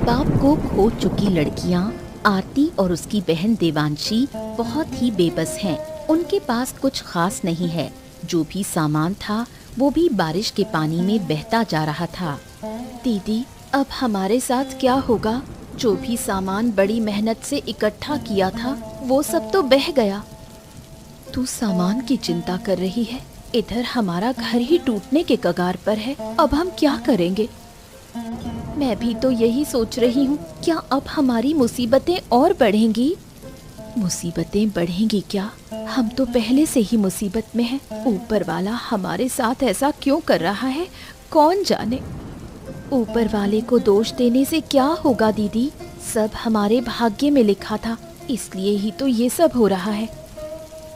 बाप को खो चुकी लड़कियां आरती और उसकी बहन देवांशी बहुत ही बेबस हैं। उनके पास कुछ खास नहीं है। जो भी सामान था वो भी बारिश के पानी में बहता जा रहा था। दीदी, अब हमारे साथ क्या होगा? जो भी सामान बड़ी मेहनत से इकट्ठा किया था वो सब तो बह गया। तू सामान की चिंता कर रही है, इधर हमारा घर ही टूटने के कगार पर है। अब हम क्या करेंगे? मैं भी तो यही सोच रही हूँ, क्या अब हमारी मुसीबतें और बढ़ेंगी? मुसीबतें बढ़ेंगी क्या? हम तो पहले से ही मुसीबत में हैं। ऊपर वाला हमारे साथ ऐसा क्यों कर रहा है, कौन जाने। ऊपर वाले को दोष देने से क्या होगा दीदी? सब हमारे भाग्य में लिखा था, इसलिए ही तो ये सब हो रहा है।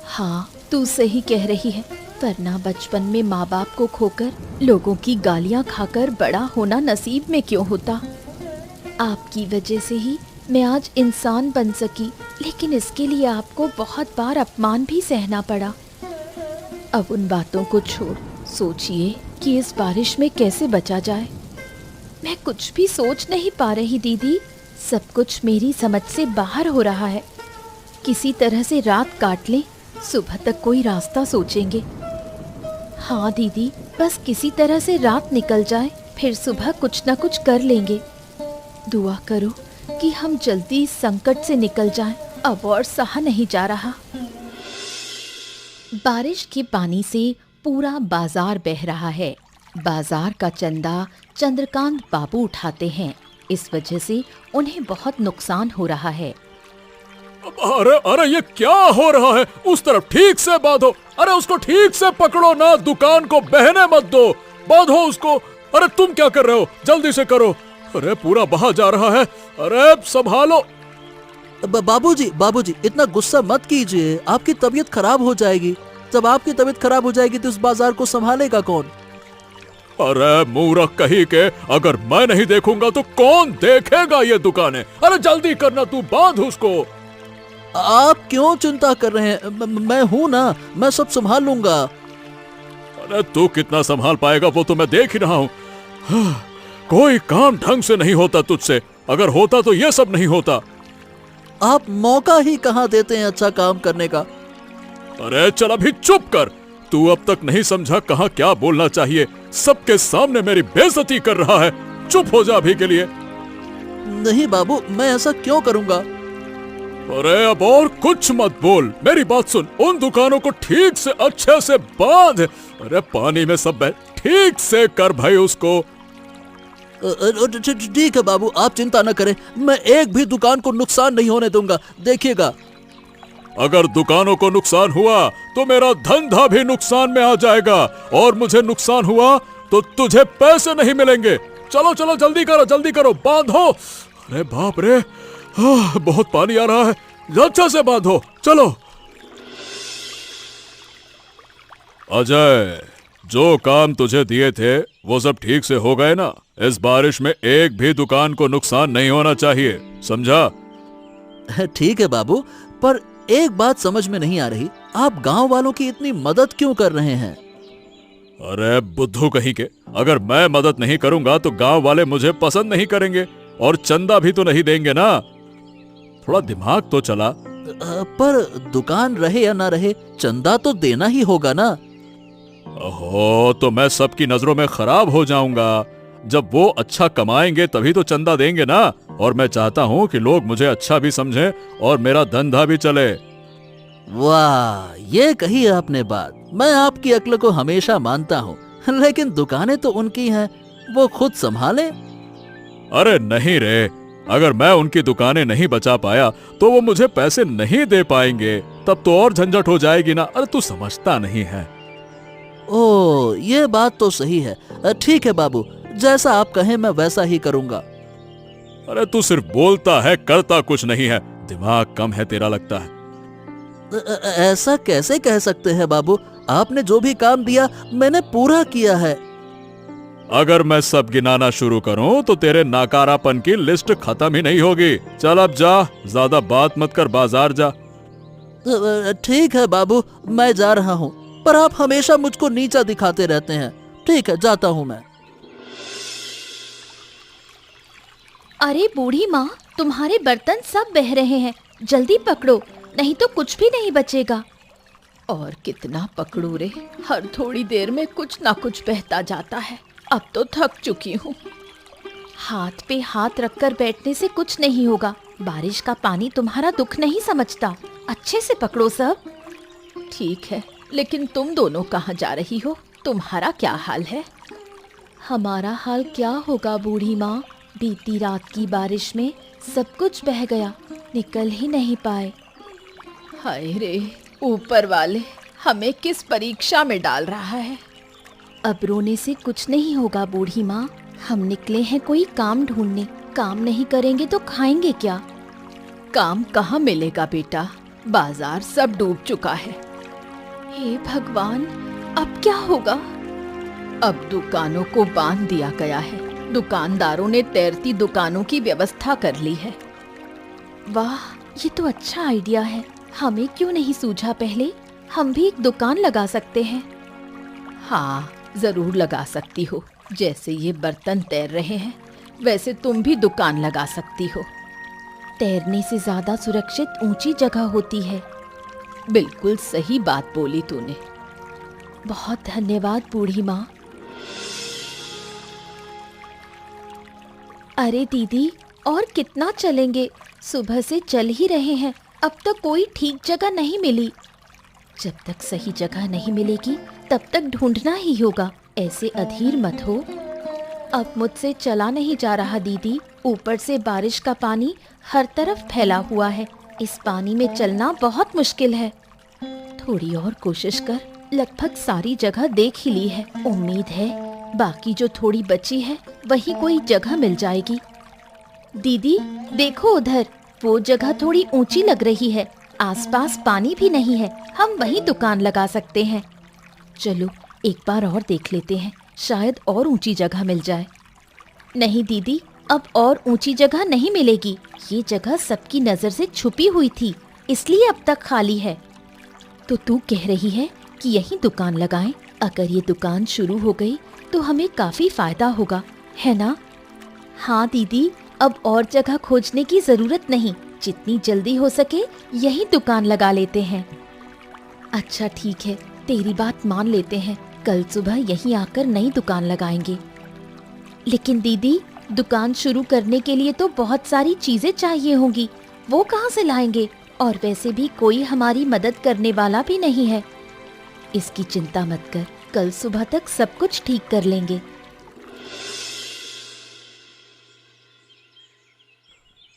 हाँ, तू सही कह रही है, वरना बचपन में माँ बाप को खोकर लोगों की गालियाँ खाकर बड़ा होना नसीब में क्यों होता। आपकी वजह से ही मैं आज इंसान बन सकी, लेकिन इसके लिए आपको बहुत बार अपमान भी सहना पड़ा। अब उन बातों को छोड़, सोचिए कि इस बारिश में कैसे बचा जाए। मैं कुछ भी सोच नहीं पा रही दीदी, सब कुछ मेरी समझ से बाहर हो रहा है। किसी तरह से रात काट लें, सुबह तक कोई रास्ता सोचेंगे। हाँ दीदी, बस किसी तरह से रात निकल जाए, फिर सुबह कुछ न कुछ कर लेंगे। दुआ करो कि हम जल्दी इस संकट से निकल जाएं, अब और सहा नहीं जा रहा। बारिश के पानी से पूरा बाजार बह रहा है। बाजार का चंदा चंद्रकांत बाबू उठाते हैं, इस वजह से उन्हें बहुत नुकसान हो रहा है। अरे अरे, ये क्या हो रहा है? उस तरफ ठीक से बांधो। अरे उसको ठीक से पकड़ो ना, दुकान को बहने मत दो, बांधो उसको। अरे तुम क्या कर रहे हो? जल्दी से करो। अरे पूरा बहा जा रहा है। अरे संभालो। बाबूजी, इतना गुस्सा मत कीजिए, आपकी तबीयत खराब हो जाएगी। जब आपकी तबीयत खराब हो जाएगी तो इस बाजार को संभालेगा कौन? अरे मूर्ख कहीं के, अगर मैं नहीं देखूंगा तो कौन देखेगा ये दुकानें? अरे जल्दी करना, तू बांध उसको। आप क्यों चिंता कर रहे हैं? मैं हूँ ना, मैं सब संभाल लूंगा। अरे तू कितना संभाल पाएगा वो तो मैं देख ही रहा हूँ। कोई काम ढंग से नहीं होता तुझसे, अगर होता तो ये सब नहीं होता। आप मौका ही कहाँ देते हैं अच्छा काम करने का। अरे चल अभी चुप कर। तू अब तक नहीं समझा कहाँ क्या बोलना चाहिए। सबके सामने मेरी बेइज्जती कर रहा है। चुप हो जा अभी के लिए। नहीं बाबू, मैं ऐसा क्यों करूंगा? अरे अब और कुछ मत बोल, मेरी बात सुन। उन दुकानों को ठीक से अच्छे से बांध। अरे पानी में सब बह, ठीक से कर भाई उसको। ठीक है बाबू, आप चिंता न करें, मैं एक भी दुकान को नुकसान नहीं होने दूंगा, देखिएगा। अगर दुकानों को नुकसान हुआ तो मेरा धंधा भी नुकसान में आ जाएगा, और मुझे नुकसान हुआ तो तुझे पैसे नहीं मिलेंगे। चलो चलो जल्दी करो, बांधो। अरे बाप रे, बहुत पानी आ रहा है, अच्छा से बांधो। चलो अजय, जो काम तुझे दिए थे वो सब ठीक से हो गए ना? इस बारिश में एक भी दुकान को नुकसान नहीं होना चाहिए, समझा? ठीक है बाबू, पर एक बात समझ में नहीं आ रही, आप गांव वालों की इतनी मदद क्यों कर रहे हैं? अरे बुद्धू कहीं के, अगर मैं मदद नहीं करूंगा तो गांव वाले मुझे पसंद नहीं करेंगे, और चंदा भी तो नहीं देंगे ना। थोड़ा दिमाग तो चला। पर दुकान रहे या ना रहे, चंदा तो देना ही होगा ना। ओहो, तो मैं सबकी नजरों में खराब हो जाऊंगा। जब वो अच्छा कमाएंगे तभी तो चंदा देंगे ना, और मैं चाहता हूँ कि लोग मुझे अच्छा भी समझें और मेरा धंधा भी चले। वाह, ये कही आपने बात। मैं आपकी अक्ल को हमेशा मानता हूँ, लेकिन दुकानें तो उनकी हैं, वो खुद संभाले। अरे नहीं रे, अगर मैं उनकी दुकानें नहीं बचा पाया तो वो मुझे पैसे नहीं दे पाएंगे, तब तो और झंझट हो जाएगी ना। अरे तू समझता नहीं है। ओ, ये बात तो सही है। ठीक है बाबू, जैसा आप कहें मैं वैसा ही करूंगा। अरे तू सिर्फ बोलता है, करता कुछ नहीं है। दिमाग कम है तेरा लगता है। ऐसा कैसे कह सकते हैं बाबू? आपने जो भी काम दिया मैंने पूरा किया है। अगर मैं सब गिनाना शुरू करूं तो तेरे नाकारापन की लिस्ट खत्म ही नहीं होगी। चल अब जा, ज्यादा बात मत कर, बाजार जा। ठीक है बाबू, मैं जा रहा हूँ, पर आप हमेशा मुझको नीचा दिखाते रहते हैं। ठीक है, जाता हूँ मैं। अरे बूढ़ी माँ, तुम्हारे बर्तन सब बह रहे हैं, जल्दी पकड़ो, नहीं तो कुछ भी नहीं बचेगा। और कितना पकड़ू रे, हर थोड़ी देर में कुछ ना कुछ बहता जाता है। अब तो थक चुकी हूँ। हाथ पे हाथ रखकर बैठने से कुछ नहीं होगा। बारिश का पानी तुम्हारा दुख नहीं समझता। अच्छे से पकड़ो सब। ठीक है, लेकिन तुम दोनों कहाँ जा रही हो? तुम्हारा क्या हाल है? हमारा हाल क्या होगा बूढ़ी माँ, बीती रात की बारिश में सब कुछ बह गया, निकल ही नहीं पाए। हाय रे, ऊपर वाले हमें किस परीक्षा में डाल रहा है। अब रोने से कुछ नहीं होगा बूढ़ी माँ, हम निकले हैं कोई काम ढूंढने। काम नहीं करेंगे तो खाएंगे क्या? काम कहाँ मिलेगा बेटा, बाजार सब डूब चुका है। हे भगवान, अब क्या होगा? अब दुकानों को बांध दिया गया है। दुकानदारों ने तैरती दुकानों की व्यवस्था कर ली है। वाह, ये तो अच्छा आइडिया है। हमें क्यों नहीं सूझा पहले? हम भी एक दुकान लगा सकते हैं। हाँ, जरूर लगा सकती हो। जैसे ये बर्तन तैर रहे हैं, वैसे तुम भी दुकान लगा सकती हो। तैरने से ज्यादा सुरक्षित ऊंची जगह होती है। बिल्कुल सही बात बोली तूने। बहुत धन्यवाद बूढ़ी माँ। अरे दीदी, और कितना चलेंगे? सुबह से चल ही रहे हैं, अब तक कोई ठीक जगह नहीं मिली। जब तक सही जगह नहीं मिलेगी तब तक ढूंढना ही होगा। ऐसे अधीर मत हो। अब मुझसे चला नहीं जा रहा दीदी। ऊपर से बारिश का पानी हर तरफ फैला हुआ है। इस पानी में चलना बहुत मुश्किल है। थोड़ी और कोशिश कर। लगभग सारी जगह देख ही ली है। उम्मीद है बाकी जो थोड़ी बची है वहीं कोई जगह मिल जाएगी। दीदी देखो उधर, वो जगह थोड़ी ऊंची लग रही है। आसपास पानी भी नहीं है, हम वहीं दुकान लगा सकते हैं। चलो एक बार और देख लेते हैं, शायद और ऊंची जगह मिल जाए। नहीं दीदी, अब और ऊंची जगह नहीं मिलेगी। ये जगह सबकी नजर से छुपी हुई थी, इसलिए अब तक खाली है। तो तू कह रही है कि यहीं दुकान लगाएं? अगर ये दुकान शुरू हो गई तो हमें काफी फायदा होगा, है ना? हाँ दीदी, अब और जगह खोजने की जरूरत नहीं। जितनी जल्दी हो सके यही दुकान लगा लेते हैं। अच्छा ठीक है, तेरी बात मान लेते हैं। कल सुबह यहीं आकर नई दुकान लगाएंगे। लेकिन दीदी, दुकान शुरू करने के लिए तो बहुत सारी चीजें चाहिए होंगी, वो कहाँ से लाएंगे? और वैसे भी कोई हमारी मदद करने वाला भी नहीं है। इसकी चिंता मत कर, कल सुबह तक सब कुछ ठीक कर लेंगे।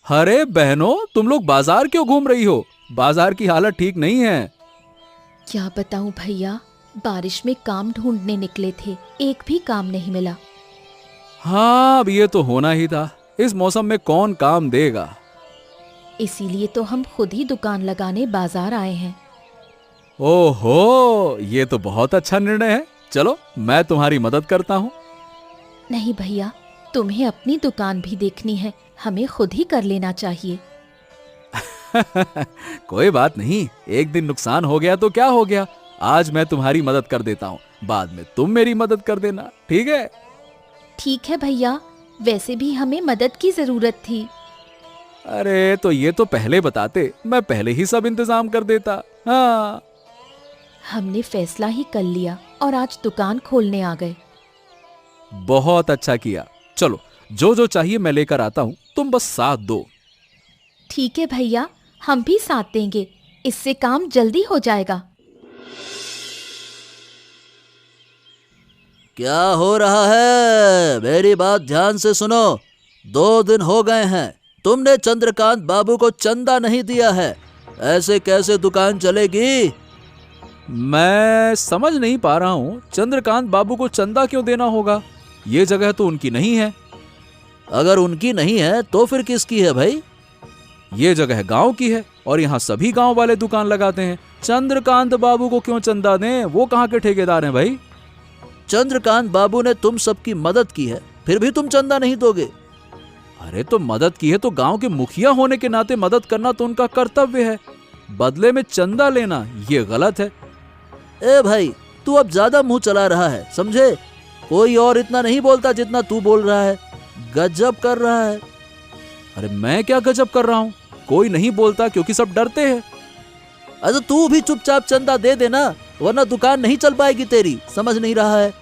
अरे बहनों, तुम लोग बाजार क्यों घूम रही हो? बाजार की हालत ठीक नहीं है। क्या बताऊं भैया, बारिश में काम ढूंढने निकले थे, एक भी काम नहीं मिला। हाँ, अब ये तो होना ही था। इस मौसम में कौन काम देगा? इसीलिए तो हम खुद ही दुकान लगाने बाजार आए हैं। ओहो, ये तो बहुत अच्छा निर्णय है। चलो मैं तुम्हारी मदद करता हूँ। नहीं भैया, तुम्हें अपनी दुकान भी देखनी है, हमें खुद ही कर लेना चाहिए। कोई बात नहीं, एक दिन नुकसान हो गया तो क्या हो गया। आज मैं तुम्हारी मदद कर देता हूँ, बाद में तुम मेरी मदद कर देना, ठीक है? ठीक है भैया, वैसे भी हमें मदद की जरूरत थी। अरे तो ये तो पहले बताते, मैं पहले ही सब इंतजाम कर देता। हाँ, हमने फैसला ही कर लिया और आज दुकान खोलने आ गए। बहुत अच्छा किया। चलो, जो जो चाहिए मैं लेकर आता हूँ, तुम बस साथ दो। ठीक है भैया, हम भी साथ देंगे, इससे काम जल्दी हो जाएगा। क्या हो रहा है? मेरी बात ध्यान से सुनो। 2 दिन हो गए हैं, तुमने चंद्रकांत बाबू को चंदा नहीं दिया है। ऐसे कैसे दुकान चलेगी? मैं समझ नहीं पा रहा हूँ, चंद्रकांत बाबू को चंदा क्यों देना होगा? ये जगह तो उनकी नहीं है। अगर उनकी नहीं है तो फिर किसकी है भाई? ये जगह गांव की है और यहाँ सभी गांव वाले दुकान लगाते हैं। चंद्रकांत बाबू को क्यों चंदा दें? वो कहाँ के ठेकेदार हैं भाई? चंद्रकांत बाबू ने तुम सबकी मदद की है, फिर भी तुम चंदा नहीं दोगे? अरे तो मदद की है तो गांव के मुखिया होने के नाते मदद करना तो उनका कर्तव्य है। बदले में चंदा लेना ये गलत है। ए भाई, तू अब ज्यादा मुंह चला रहा है, समझे? कोई और इतना नहीं बोलता जितना तू बोल रहा है। गजब कर रहा है। अरे मैं क्या गजब कर रहा हूँ, कोई नहीं बोलता क्योंकि सब डरते हैं। अरे तू भी चुपचाप चंदा दे देना, वरना दुकान नहीं चल पाएगी तेरी, समझ नहीं रहा है?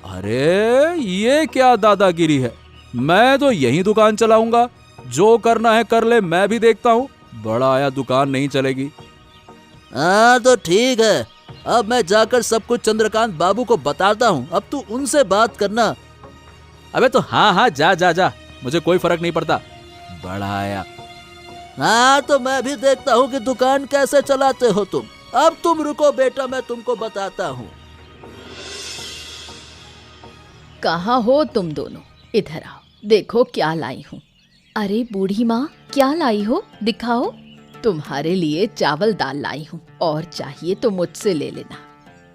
अरे ये क्या दादागिरी है, मैं तो यही दुकान चलाऊंगा, जो करना है कर ले, मैं भी देखता हूँ, बड़ा आया दुकान नहीं चलेगी। हाँ तो ठीक है, अब मैं जाकर सब कुछ चंद्रकांत बाबू को बताता हूँ, अब तू उनसे बात करना। अबे तो हाँ जा जा जा, मुझे कोई फर्क नहीं पड़ता, बड़ा आया। हाँ तो मैं भी देखता हूँ कि दुकान कैसे चलाते हो तुम। अब तुम रुको बेटा, मैं तुमको बताता हूँ। कहाँ हो तुम दोनों? इधर आओ, देखो क्या लाई हूँ। अरे बूढ़ी माँ, क्या लाई हो, दिखाओ। तुम्हारे लिए चावल दाल लाई हूँ, और चाहिए तो मुझसे ले लेना।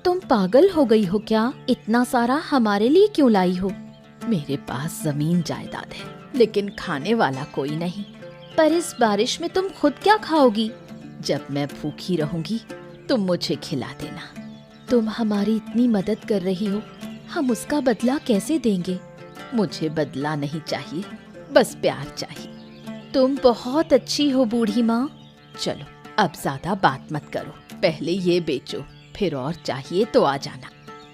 तुम पागल हो गई हो क्या? इतना सारा हमारे लिए क्यों लाई हो? मेरे पास जमीन जायदाद है, लेकिन खाने वाला कोई नहीं। पर इस बारिश में तुम खुद क्या खाओगी? जब मैं भूखी रहूंगी तुम मुझे खिला देना। तुम हमारी इतनी मदद कर रही हो, हम उसका बदला कैसे देंगे? मुझे बदला नहीं चाहिए, बस प्यार चाहिए। तुम बहुत अच्छी हो बूढ़ी माँ। चलो अब ज्यादा बात मत करो, पहले ये बेचो, फिर और चाहिए तो आ जाना।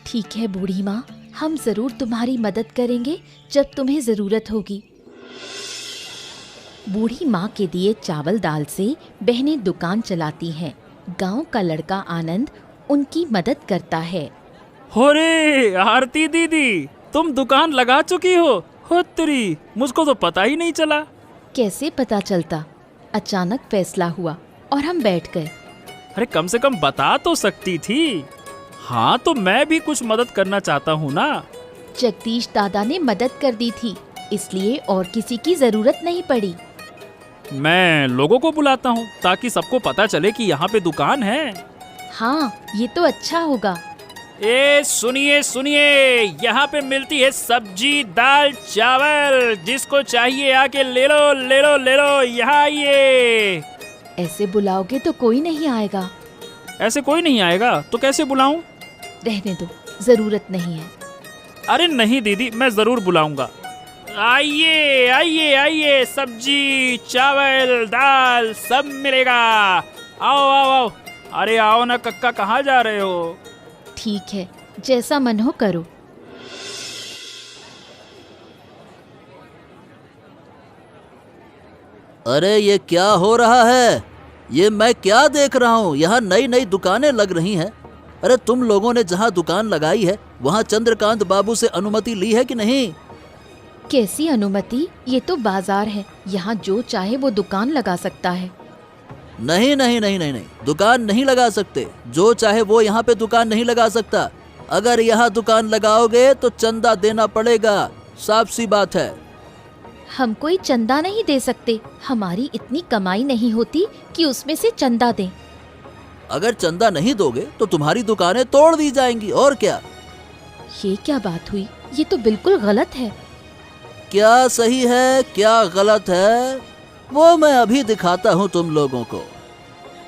ठीक है बूढ़ी माँ, हम जरूर तुम्हारी मदद करेंगे जब तुम्हें जरूरत होगी। बूढ़ी माँ के दिए चावल दाल से बहनें दुकान चलाती हैं। गांव का लड़का आनंद उनकी मदद करता है। अरे आरती दीदी, तुम दुकान लगा चुकी हो तेरी, मुझको तो पता ही नहीं चला। कैसे पता चलता? अचानक फैसला हुआ और हम बैठ गए। अरे कम से कम बता तो सकती थी। हाँ तो मैं भी कुछ मदद करना चाहता हूँ ना। जगदीश दादा ने मदद कर दी थी, इसलिए और किसी की जरूरत नहीं पड़ी। मैं लोगों को बुलाता हूँ ताकि सबको पता चले कि यहाँ पे दुकान है। हाँ ये तो अच्छा होगा। ए सुनिए सुनिए, यहाँ पे मिलती है सब्जी दाल चावल, जिसको चाहिए आके ले लो ले लो ले लो, यहाँ आइए। ऐसे बुलाओगे तो कोई नहीं आएगा। ऐसे कोई नहीं आएगा तो कैसे बुलाऊं? रहने दो, जरूरत नहीं है। अरे नहीं दीदी, मैं जरूर बुलाऊंगा। आइए आइए आइए, सब्जी चावल दाल सब मिलेगा, आओ आओ आओ। अरे आओ ना कक्का, कहाँ जा रहे हो? ठीक है, जैसा मन हो करो। अरे ये क्या हो रहा है? ये मैं क्या देख रहा हूँ? यहाँ नई नई दुकानें लग रही हैं। अरे तुम लोगों ने जहाँ दुकान लगाई है वहाँ चंद्रकांत बाबू से अनुमति ली है कि नहीं? कैसी अनुमति? ये तो बाजार है, यहाँ जो चाहे वो दुकान लगा सकता है। नहीं नहीं नहीं नहीं नहीं, दुकान नहीं लगा सकते। जो चाहे वो यहाँ पे दुकान नहीं लगा सकता। अगर यहाँ दुकान लगाओगे तो चंदा देना पड़ेगा, साफ सी बात है। हम कोई चंदा नहीं दे सकते, हमारी इतनी कमाई नहीं होती कि उसमें से चंदा दें। अगर चंदा नहीं दोगे तो तुम्हारी दुकानें तोड़ दी जाएंगी, और क्या। ये क्या बात हुई? ये तो बिल्कुल गलत है। क्या सही है क्या गलत है वो मैं अभी दिखाता हूँ तुम लोगों को।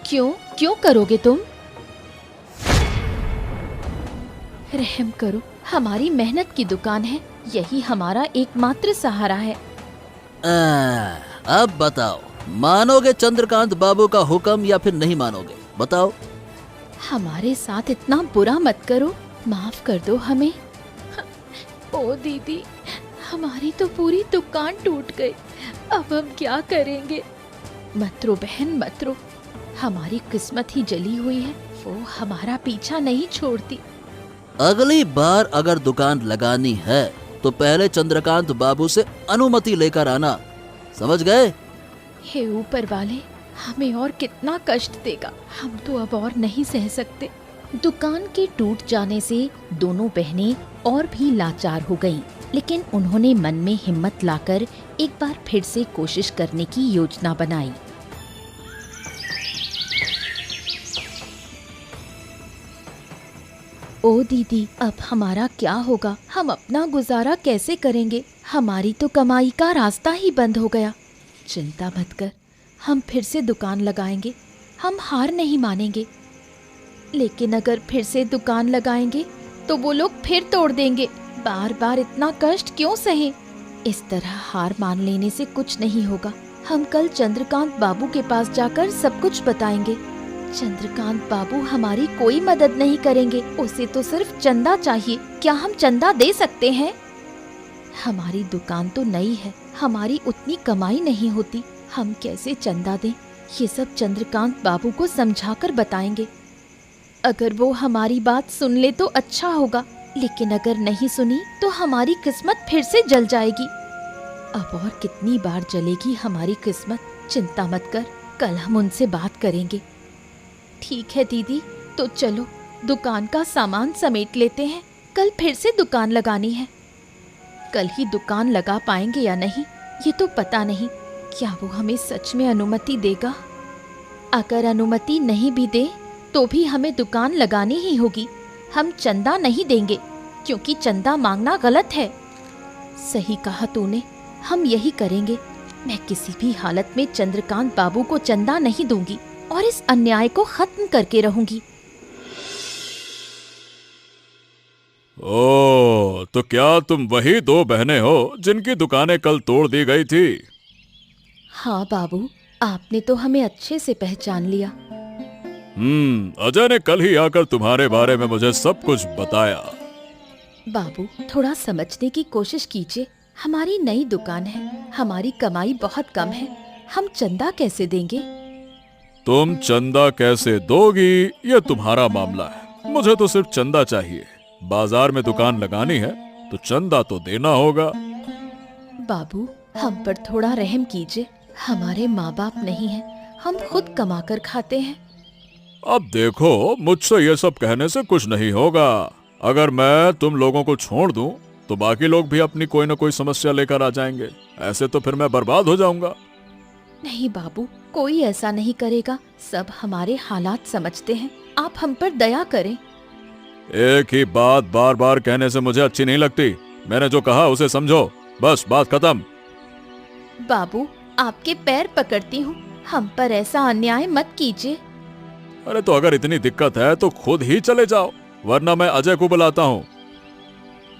क्यों क्यों करोगे तुम? रहम करो, हमारी मेहनत की दुकान है, यही हमारा एकमात्र सहारा है। अब बताओ, मानोगे चंद्रकांत बाबू का हुक्म या फिर नहीं मानोगे? बताओ। हमारे साथ इतना बुरा मत करो, माफ कर दो हमें। ओ दीदी, हमारी तो पूरी दुकान टूट गई, अब हम क्या करेंगे? मत रो बहन मत रो, हमारी किस्मत ही जली हुई है, वो हमारा पीछा नहीं छोड़ती। अगली बार अगर दुकान लगानी है तो पहले चंद्रकांत बाबू से अनुमति लेकर आना, समझ गए? हे ऊपर वाले, हमें और कितना कष्ट देगा, हम तो अब और नहीं सह सकते। दुकान के टूट जाने से दोनों बहनें और भी लाचार हो गईं, लेकिन उन्होंने मन में हिम्मत लाकर एक बार फिर से कोशिश करने की योजना बनाई। ओ दीदी, अब हमारा क्या होगा? हम अपना गुजारा कैसे करेंगे? हमारी तो कमाई का रास्ता ही बंद हो गया। चिंता मत कर, हम फिर से दुकान लगाएंगे, हम हार नहीं मानेंगे। लेकिन अगर फिर से दुकान लगाएंगे तो वो लोग फिर तोड़ देंगे। बार बार इतना कष्ट क्यों सहें? इस तरह हार मान लेने से कुछ नहीं होगा। हम कल चंद्रकांत बाबू के पास जाकर सब कुछ बताएंगे। चंद्रकांत बाबू हमारी कोई मदद नहीं करेंगे, उसे तो सिर्फ चंदा चाहिए। क्या हम चंदा दे सकते हैं? हमारी दुकान तो नई है, हमारी उतनी कमाई नहीं होती, हम कैसे चंदा दें? ये सब चंद्रकांत बाबू को समझाकर बताएंगे। अगर वो हमारी बात सुन ले तो अच्छा होगा, लेकिन अगर नहीं सुनी तो हमारी किस्मत फिर से जल जाएगी। अब और कितनी बार जलेगी हमारी किस्मत? चिंता मत कर, कल हम उनसे बात करेंगे। ठीक है दीदी, तो चलो दुकान का सामान समेट लेते हैं, कल फिर से दुकान लगानी है। कल ही दुकान लगा पाएंगे या नहीं ये तो पता नहीं। क्या वो हमें सच में अनुमति देगा? अगर अनुमति नहीं भी दे तो भी हमें दुकान लगानी ही होगी। हम चंदा नहीं देंगे, क्योंकि चंदा मांगना गलत है। सही कहा तूने, हम यही करेंगे। मैं किसी भी हालत में चंद्रकांत बाबू को चंदा नहीं दूंगी और इस अन्याय को खत्म करके रहूंगी। ओ, तो क्या तुम वही दो बहनें हो जिनकी दुकानें कल तोड़ दी गई थी? हाँ बाबू, आपने तो हमें अच्छे से पहचान लिया। अजय ने कल ही आकर तुम्हारे बारे में मुझे सब कुछ बताया। बाबू, थोड़ा समझने की कोशिश कीजिए। हमारी नई दुकान है, हमारी कमाई बहुत कम है, हम चंदा कैसे देंगे? तुम चंदा कैसे दोगी ये तुम्हारा मामला है, मुझे तो सिर्फ चंदा चाहिए। बाजार में दुकान लगानी है तो चंदा तो देना होगा। बाबू, हम पर थोड़ा रहम कीजिए। हमारे माँ बाप नहीं हैं, हम खुद कमा कर खाते हैं। अब देखो, मुझसे ये सब कहने से कुछ नहीं होगा। अगर मैं तुम लोगों को छोड़ दूं तो बाकी लोग भी अपनी कोई न कोई समस्या लेकर आ जाएंगे। ऐसे तो फिर मैं बर्बाद हो जाऊंगा। नहीं बाबू, कोई ऐसा नहीं करेगा। सब हमारे हालात समझते हैं, आप हम पर दया करें। एक ही बात बार बार कहने से मुझे अच्छी नहीं लगती। मैंने जो कहा उसे समझो, बस बात खत्म। बाबू, आपके पैर पकड़ती हूँ, हम पर ऐसा अन्याय मत कीजिए। अरे तो अगर इतनी दिक्कत है तो खुद ही चले जाओ, वरना मैं अजय को बुलाता हूँ।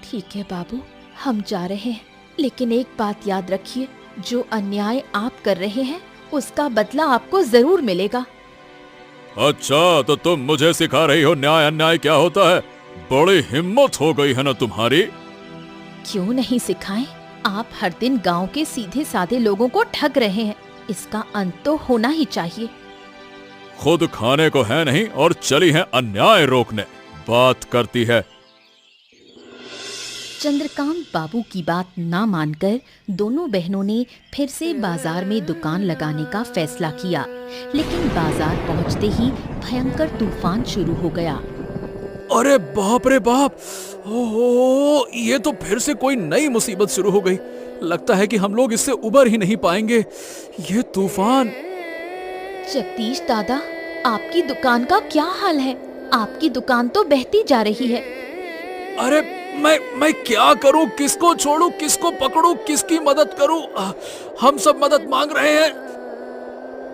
ठीक है बाबू, हम जा रहे हैं, लेकिन एक बात याद रखिए, जो अन्याय आप कर रहे हैं उसका बदला आपको जरूर मिलेगा। अच्छा, तो तुम मुझे सिखा रही हो न्याय अन्याय क्या होता है? बड़ी हिम्मत हो गई है ना तुम्हारी। क्यों नहीं सिखाएं? आप हर दिन गांव के सीधे साधे लोगों को ठग रहे हैं, इसका अंत तो होना ही चाहिए। खुद खाने को है नहीं और चली है अन्याय रोकने, बात करती है। चंद्रकांत बाबू की बात ना मानकर दोनों बहनों ने फिर से बाजार में दुकान लगाने का फैसला किया, लेकिन बाजार पहुंचते ही भयंकर तूफान शुरू हो गया। अरे बाप रे बाप, ओहो, ये तो फिर से कोई नई मुसीबत शुरू हो गई। लगता है कि हम लोग इससे उबर ही नहीं पाएंगे। ये तूफान। जगदीश दादा, आपकी दुकान का क्या हाल है? आपकी दुकान तो बहती जा रही है। अरे मैं क्या करूं? किसको छोड़ूं, किसको पकड़ूं, किसकी मदद करूं? हम सब मदद मांग रहे हैं।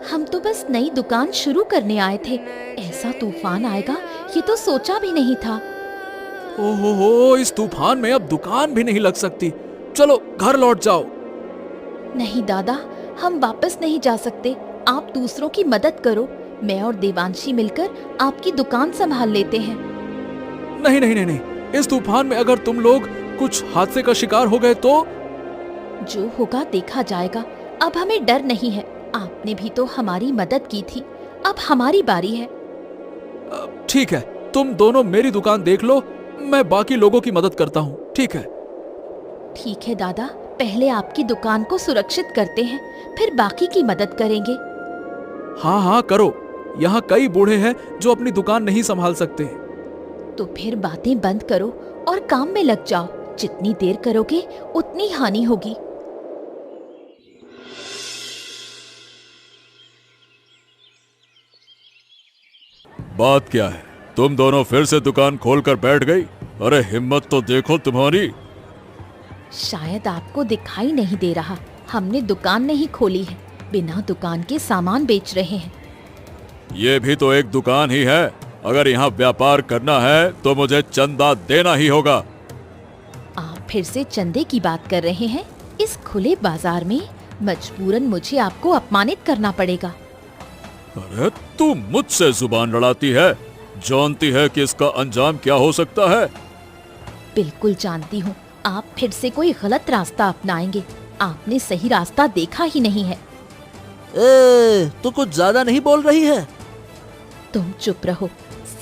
हम तो बस नई दुकान शुरू करने आए थे, ऐसा तूफान आएगा ये तो सोचा भी नहीं था। ओहो, इस तूफान में अब दुकान भी नहीं लग सकती। चलो घर लौट जाओ। नहीं दादा, हम वापस नहीं जा सकते। आप दूसरों की मदद करो, मैं और देवांशी मिलकर आपकी दुकान संभाल लेते हैं। नहीं नहीं नहीं नहीं, इस तूफान में अगर तुम लोग कुछ हादसे का शिकार हो गए तो? जो होगा देखा जाएगा। अब हमें डर नहीं है, आपने भी तो हमारी मदद की थी, अब हमारी बारी है। ठीक है, तुम दोनों मेरी दुकान देख लो, मैं बाकी लोगों की मदद करता हूँ। ठीक है? ठीक है दादा, पहले आपकी दुकान को सुरक्षित करते हैं, फिर बाकी की मदद करेंगे। हाँ हाँ करो, यहाँ कई बूढ़े हैं जो अपनी दुकान नहीं संभाल सकते। तो फिर बातें बंद करो और काम में लग जाओ। जितनी देर करोगे उतनी हानि होगी। बात क्या है? तुम दोनों फिर से दुकान खोलकर बैठ गई? अरे हिम्मत तो देखो तुम्हारी। शायद आपको दिखाई नहीं दे रहा, हमने दुकान नहीं खोली है, बिना दुकान के सामान बेच रहे हैं। ये भी तो एक दुकान ही है। अगर यहाँ व्यापार करना है तो मुझे चंदा देना ही होगा। आप फिर से चंदे की बात कर रहे हैं? इस खुले बाजार में मजबूरन मुझे आपको अपमानित करना पड़ेगा। अरे तू मुझसे जुबान लड़ाती है, जानती है कि इसका अंजाम क्या हो सकता है। बिल्कुल जानती हूँ, आप फिर से कोई गलत रास्ता अपनाएंगे। आपने सही रास्ता देखा ही नहीं है। तू कुछ ज्यादा नहीं बोल रही है? तुम चुप रहो।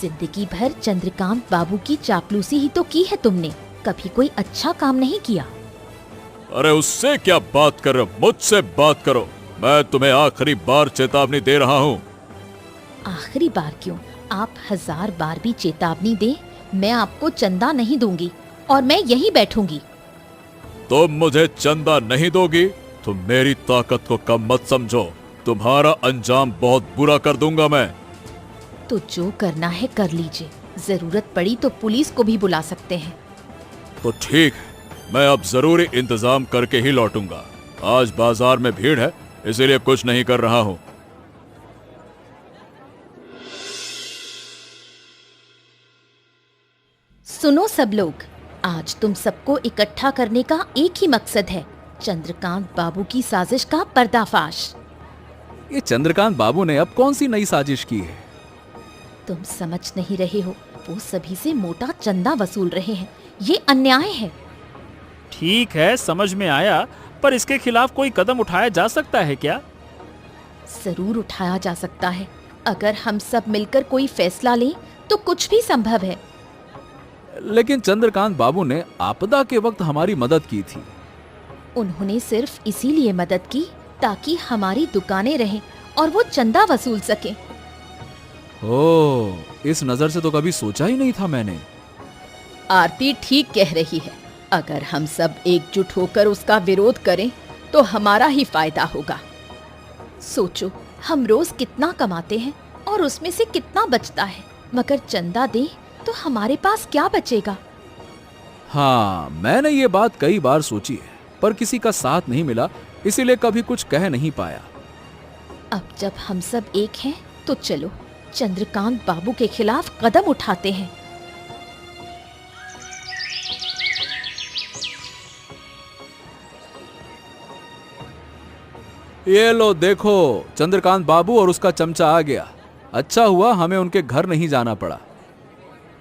जिंदगी भर चंद्रकांत बाबू की चापलूसी ही तो की है तुमने, कभी कोई अच्छा काम नहीं किया। अरे उससे क्या बात कर रहे हो, मुझसे बात करो। मैं तुम्हें आखिरी बार चेतावनी दे रहा हूँ। आखिरी बार क्यों, आप 1000 बार भी चेतावनी दें, मैं आपको चंदा नहीं दूंगी और मैं यहीं बैठूंगी। तुम मुझे चंदा नहीं दोगी तो मेरी ताकत को कम मत समझो। तुम्हारा अंजाम बहुत बुरा कर दूंगा मैं। तो जो करना है कर लीजिए, जरूरत पड़ी तो पुलिस को भी बुला सकते हैं। तो ठीक है, मैं अब जरूरी इंतजाम करके ही लौटूंगा। आज बाजार में भीड़ है, इसीलिए कुछ नहीं कर रहा हूँ। सुनो सब लोग, आज तुम सबको इकट्ठा करने का एक ही मकसद है, चंद्रकांत बाबू की साजिश का पर्दाफाश। ये चंद्रकांत बाबू ने अब कौन सी नई साजिश की है? तुम समझ नहीं रहे हो, वो सभी से मोटा चंदा वसूल रहे हैं। ये अन्याय है। ठीक है, समझ में आया, पर इसके खिलाफ कोई कदम उठाया जा सकता है क्या? जरूर उठाया जा सकता है। अगर हम सब मिलकर कोई फैसला लें तो कुछ भी संभव है। लेकिन चंद्रकांत बाबू ने आपदा के वक्त हमारी मदद की थी। उन्होंने सिर्फ इसीलिए मदद की ताकि हमारी दुकानें रहें और वो चंदा वसूल सके। ओह, इस नजर से तो कभी सोचा ही नहीं था मैंने। आरती ठीक कह रही है। अगर हम सब एकजुट होकर उसका विरोध करें तो हमारा ही फायदा होगा। सोचो, हम रोज कितना कमाते हैं और उसमें से कितना बचता है, मगर चंदा दें तो हमारे पास क्या बचेगा? हाँ, मैंने ये बात कई बार सोची है, पर किसी का साथ नहीं मिला, इसीलिए कभी कुछ कह नहीं पाया। अब जब हम सब एक हैं तो चलो चंद्रकांत बाबू के खिलाफ कदम उठाते हैं। ये लो देखो, चंद्रकांत बाबू और उसका चमचा आ गया। अच्छा हुआ हमें उनके घर नहीं जाना पड़ा।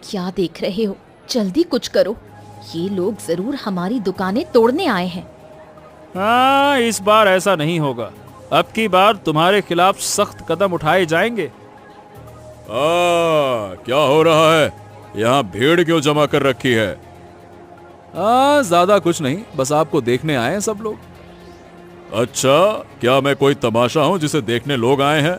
क्या देख रहे हो, जल्दी कुछ करो। ये लोग जरूर हमारी दुकानें तोड़ने आए हैं। हाँ, इस बार ऐसा नहीं होगा। अब की बार तुम्हारे खिलाफ सख्त कदम उठाए जाएंगे। क्या हो रहा है? यहाँ भीड़ क्यों जमा कर रखी है? ज्यादा कुछ नहीं, बस आपको देखने आए हैं सब लोग। अच्छा, क्या मैं कोई तमाशा हूँ जिसे देखने लोग आए हैं?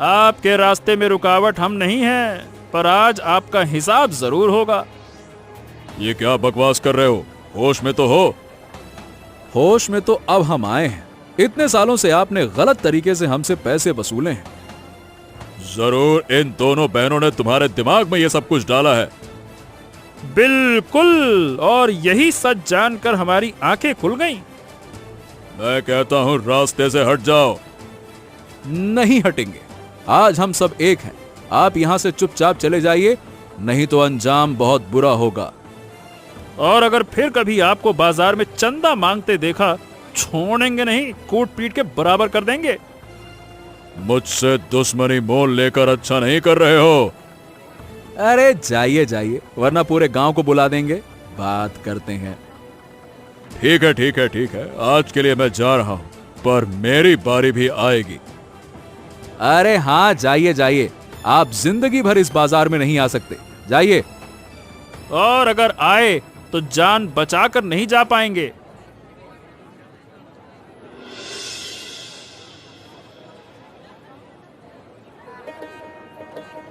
आपके रास्ते में रुकावट हम नहीं हैं, पर आज आपका हिसाब जरूर होगा। ये क्या बकवास कर रहे हो? होश में तो हो। होश में तो अब हम आए हैं। इतने सालों से आपने गलत तरीके से हमसे पैसे वसूले हैं। जरूर इन दोनों बहनों ने तुम्हारे दिमाग में ये सब कुछ डाला है। बिल्कुल, और यही सच जानकर हमारी आंखें खुल गईं। मैं कहता हूँ रास्ते से हट जाओ। नहीं हटेंगे। आज हम सब एक हैं। आप यहाँ से चुपचाप चले जाइए, नहीं तो अंजाम बहुत बुरा होगा। और अगर फिर कभी आपको बाजार में चंदा मांगते देखा, छोड़ेंगे नहीं, कूट पीट के बराबर कर देंगे। मुझसे दुश्मनी मोल लेकर अच्छा नहीं कर रहे हो। अरे जाइए जाइए, वरना पूरे गांव को बुला देंगे, बात करते हैं। ठीक है ठीक है ठीक है, आज के लिए मैं जा रहा हूँ, पर मेरी बारी भी आएगी। अरे हाँ, जाइए जाइए, आप जिंदगी भर इस बाजार में नहीं आ सकते। जाइए। और अगर आए तो जान बचाकर नहीं जा पाएंगे।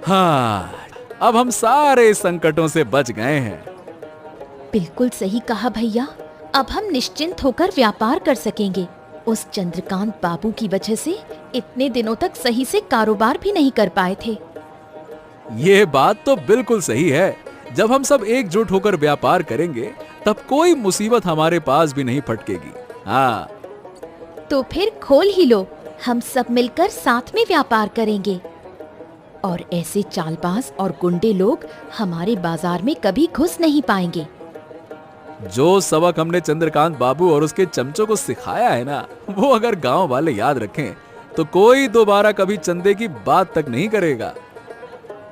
हाँ, अब हम सारे संकटों से बच गए हैं। बिल्कुल सही कहा भैया। अब हम निश्चिंत होकर व्यापार कर सकेंगे। उस चंद्रकांत बाबू की वजह से इतने दिनों तक सही से कारोबार भी नहीं कर पाए थे। ये बात तो बिल्कुल सही है। जब हम सब एकजुट होकर व्यापार करेंगे, तब कोई मुसीबत हमारे पास भी नहीं फटकेगी। हाँ, तो फिर खोल ही लो, हम सब मिलकर साथ में व्यापार करेंगे और ऐसे चालबाज और गुंडे लोग हमारे बाजार में कभी घुस नहीं पाएंगे। जो सबक हमने चंद्रकांत बाबू और उसके चमचों को सिखाया है ना, वो अगर गांव वाले याद रखें तो कोई दोबारा कभी चंदे की बात तक नहीं करेगा।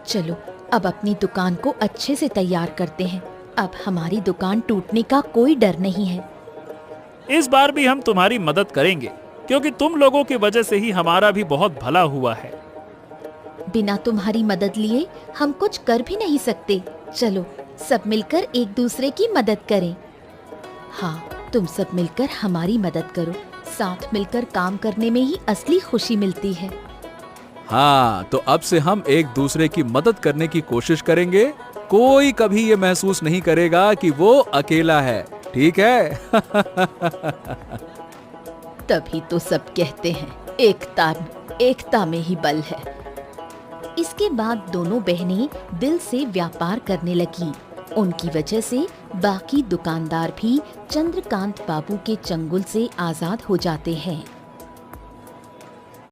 चलो अब अपनी दुकान को अच्छे से तैयार करते हैं। अब हमारी दुकान टूटने का कोई डर नहीं है। इस बार भी हम तुम्हारी मदद करेंगे, क्योंकि तुम लोगों की वजह से ही हमारा भी बहुत भला हुआ है। बिना तुम्हारी मदद लिए हम कुछ कर भी नहीं सकते। चलो सब मिलकर एक दूसरे की मदद करें। हाँ, तुम सब मिलकर हमारी मदद करो। साथ मिलकर काम करने में ही असली खुशी मिलती है। हाँ, तो अब से हम एक दूसरे की मदद करने की कोशिश करेंगे। कोई कभी ये महसूस नहीं करेगा कि वो अकेला है, ठीक है? तभी तो सब कहते हैं एकता में ही बल है। इसके बाद दोनों बहनें दिल से व्यापार करने लगी। उनकी वजह से बाकी दुकानदार भी चंद्रकांत बाबू के चंगुल से आजाद हो जाते हैं।